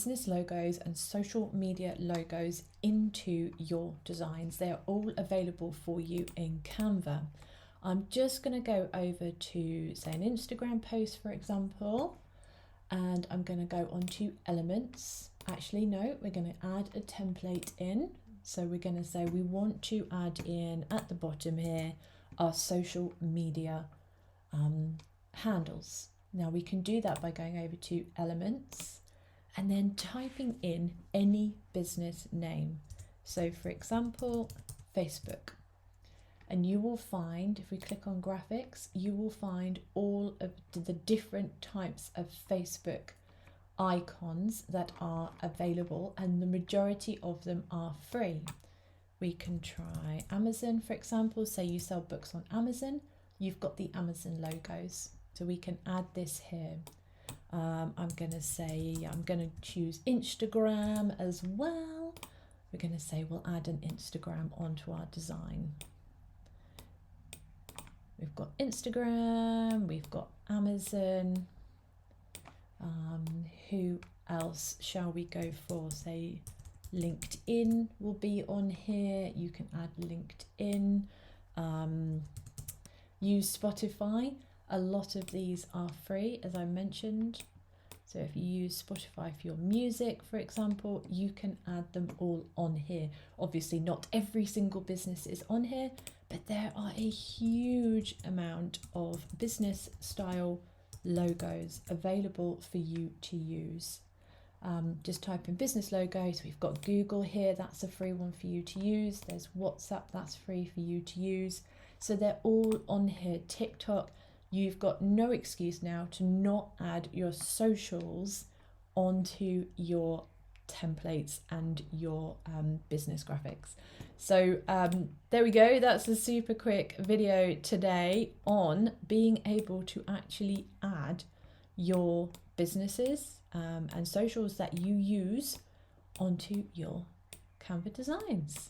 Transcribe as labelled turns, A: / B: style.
A: business logos and social media logos into your designs. They're all available for you in Canva. I'm just going to go over to, say, an Instagram post, for example, and I'm going to go onto elements. Actually, no, we're going to add a template in. So we're going to say we want to add in at the bottom here our social media handles. Now we can do that by going over to elements and then typing in any business name. So for example, Facebook. And you will find, if we click on graphics, you will find all of the different types of Facebook icons that are available, and the majority of them are free. We can try Amazon, for example. Say you sell books on Amazon, you've got the Amazon logos. So we can add this here. I'm going to choose Instagram as well. We're going to say we'll add an Instagram onto our design. We've got Instagram, we've got Amazon. Who else shall we go for? Say LinkedIn will be on here. You can add LinkedIn. Use Spotify. A lot of these are free, as I mentioned. So if you use Spotify for your music, for example, you can add them all on here. Obviously, not every single business is on here, but there are a huge amount of business style logos available for you to use. Just type in business logos. We've got Google here, that's a free one for you to use. There's WhatsApp, that's free for you to use. So they're all on here. TikTok, you've got no excuse now to not add your socials onto your templates and your business graphics. So there we go. That's a super quick video today on being able to actually add your businesses and socials that you use onto your Canva designs.